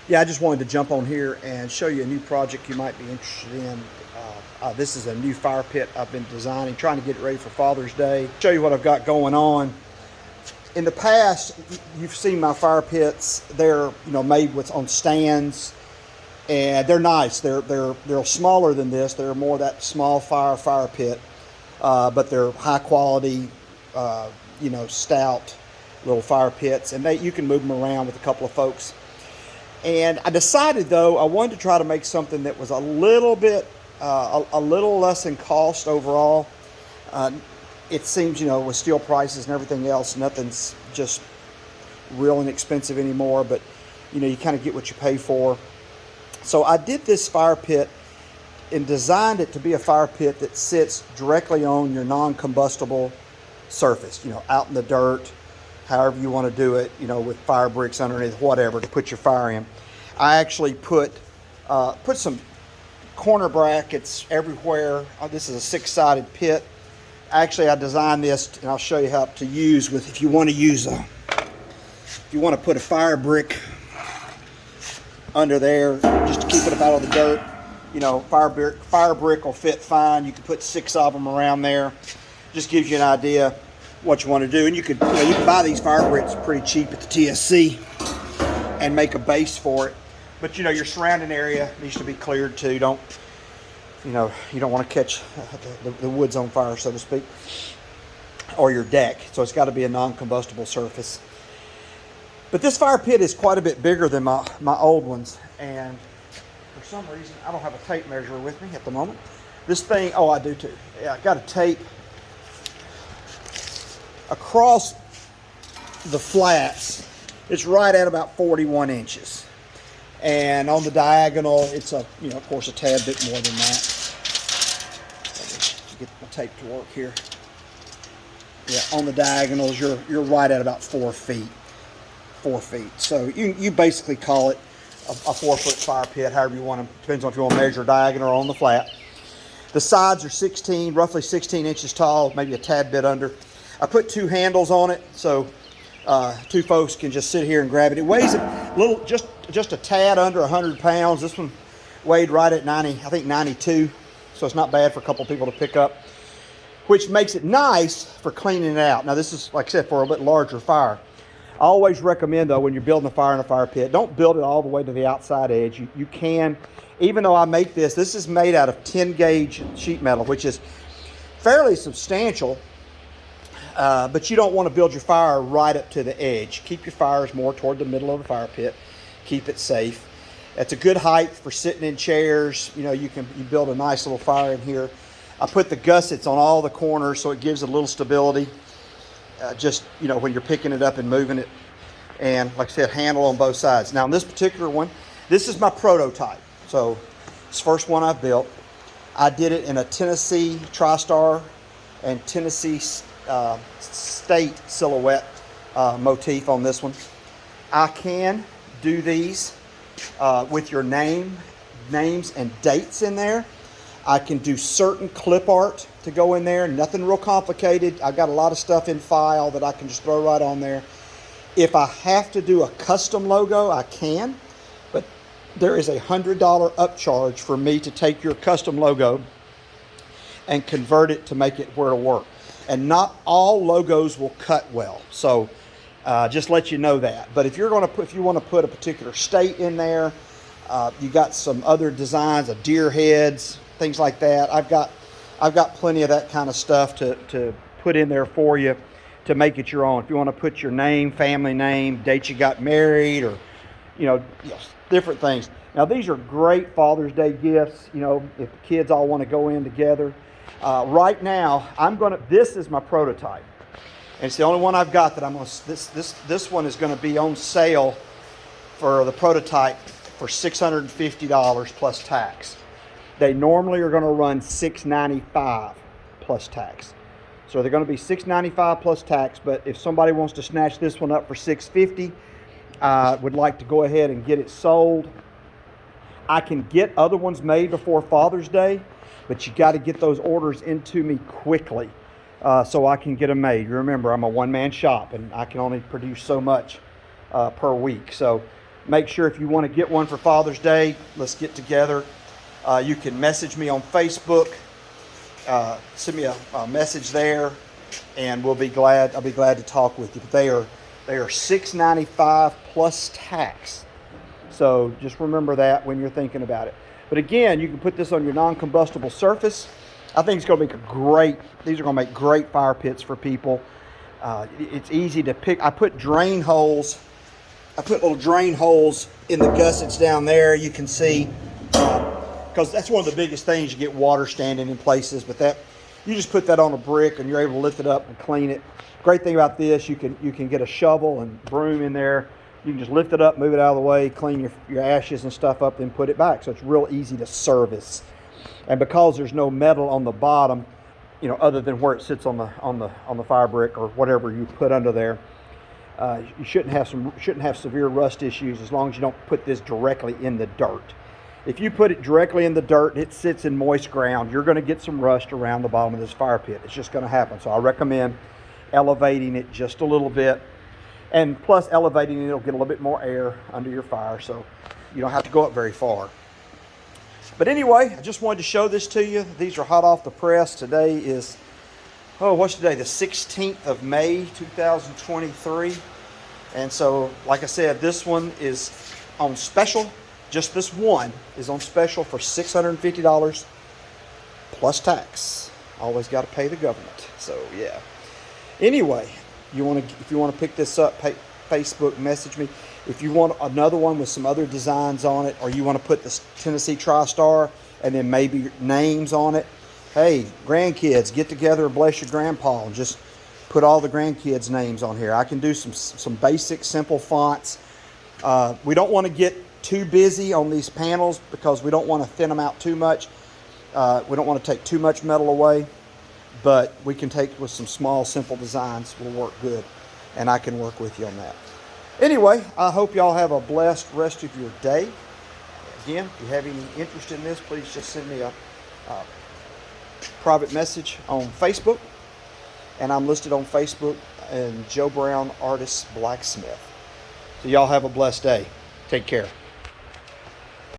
Yeah, I just wanted to jump on here and show you a new project you might be interested in. This is a new fire pit I've been designing, trying to get it ready for Father's Day. Show you what I've got going on. In the past, you've seen my fire pits. They're made with on stands, and they're nice. They're smaller than this. They're more that small fire pit, but they're high quality, stout little fire pits, and you can move them around with a couple of folks. And I decided, though, I wanted to try to make something that was a little bit, a little less in cost overall. It seems, with steel prices and everything else, nothing's just real inexpensive anymore. But, you kind of get what you pay for. So I did this fire pit and designed it to be a fire pit that sits directly on your non-combustible surface, out in the dirt, however you want to do it, with fire bricks underneath, whatever, to put your fire in. I actually put some corner brackets everywhere. This is a 6-sided pit. Actually, I designed this, and I'll show you how to use with, if you want to put a fire brick under there, just to keep it up out of the dirt. Fire brick will fit fine. You can put 6 of them around there. Just gives you an idea what you want to do. And you can buy these fire bricks pretty cheap at the TSC and make a base for it. But your surrounding area needs to be cleared too. You don't want to catch the woods on fire, so to speak, or your deck. So it's got to be a non-combustible surface. But this fire pit is quite a bit bigger than my old ones, and for some reason I don't have a tape measure with me at the moment. This thing, oh, I do too. Yeah, I got a tape across the flats. It's right at about 41 inches. And on the diagonal, it's of course, a tad bit more than that. Let me get my tape to work here. Yeah, on the diagonals, you're right at about 4 feet. 4 feet. So you basically call it a 4-foot fire pit, however you want to. Depends on if you want to measure diagonal or on the flat. The sides are roughly 16 inches tall, maybe a tad bit under. I put 2 handles on it, so 2 folks can just sit here and grab it. It weighs a little, just a tad under 100 pounds. This one weighed right at 92, so it's not bad for a couple people to pick up, which makes it nice for cleaning it out. Now, this is, like I said, for a bit larger fire. I always recommend, though, when you're building a fire in a fire pit, don't build it all the way to the outside edge. You can, even though I make this is made out of 10 gauge sheet metal, which is fairly substantial. But you don't want to build your fire right up to the edge. Keep your fires more toward the middle of the fire pit. Keep it safe. It's a good height for sitting in chairs. You build a nice little fire in here. I put the gussets on all the corners so it gives it a little stability. When you're picking it up and moving it. And like I said, handle on both sides. Now, in this particular one, this is my prototype. So it's the first one I've built. I did it in a Tennessee TriStar and Tennessee State silhouette motif on this one. I can do these with your names and dates in there. I can do certain clip art to go in there. Nothing real complicated. I've got a lot of stuff in file that I can just throw right on there. If I have to do a custom logo, I can. But there is a $100 upcharge for me to take your custom logo and convert it to make it where it'll work. And not all logos will cut well. So just let you know that. But if you want to put a particular state in there, you got some other designs of deer heads, things like that. I've got plenty of that kind of stuff to put in there for you to make it your own. If you want to put your name, family name, date you got married, or different things. Now, these are great Father's Day gifts. If the kids all want to go in together. Right now, this is my prototype. And it's the only one I've got that this one is going to be on sale for the prototype for $650 plus tax. They normally are going to run $695 plus tax. So they're going to be $695 plus tax, but if somebody wants to snatch this one up for $650, I would like to go ahead and get it sold. I can get other ones made before Father's Day, but you got to get those orders into me quickly so I can get them made. Remember, I'm a one-man shop, and I can only produce so much per week. So, Make sure if you want to get one for Father's Day, let's get together. You can message me on Facebook. Send me a message there, and I'll be glad to talk with you. But they are $6.95 plus tax. So just remember that when you're thinking about it. But again, you can put this on your non-combustible surface. I think it's going to make these are going to make great fire pits for people. It's easy to pick. I put little drain holes in the gussets down there. You can see, because that's one of the biggest things, you get water standing in places. But you just put that on a brick and you're able to lift it up and clean it. Great thing about this, you can get a shovel and broom in there. You can just lift it up, move it out of the way, clean your ashes and stuff up, then put it back. So it's real easy to service. And because there's no metal on the bottom, other than where it sits on the fire brick or whatever you put under there, you shouldn't have severe rust issues as long as you don't put this directly in the dirt. If you put it directly in the dirt and it sits in moist ground, you're going to get some rust around the bottom of this fire pit. It's just going to happen. So I recommend elevating it just a little bit. And plus elevating it, it'll get a little bit more air under your fire, so you don't have to go up very far. But anyway, I just wanted to show this to you. These are hot off the press. Today is, what's today? The 16th of May, 2023. And so, like I said, this one is on special. Just this one is on special for $650 plus tax. Always got to pay the government. So, yeah. Anyway, if you want to pick this up, Facebook message me. If you want another one with some other designs on it, or you want to put this Tennessee TriStar and then maybe names on it, hey, grandkids, get together and bless your grandpa and just put all the grandkids' names on here. I can do some basic, simple fonts. We don't want to get too busy on these panels because we don't want to thin them out too much. We don't want to take too much metal away. But we can take with some small, simple designs. Will work good. And I can work with you on that. Anyway, I hope y'all have a blessed rest of your day. Again, if you have any interest in this, please just send me a private message on Facebook. And I'm listed on Facebook and Joe Brown Artist Blacksmith. So y'all have a blessed day. Take care.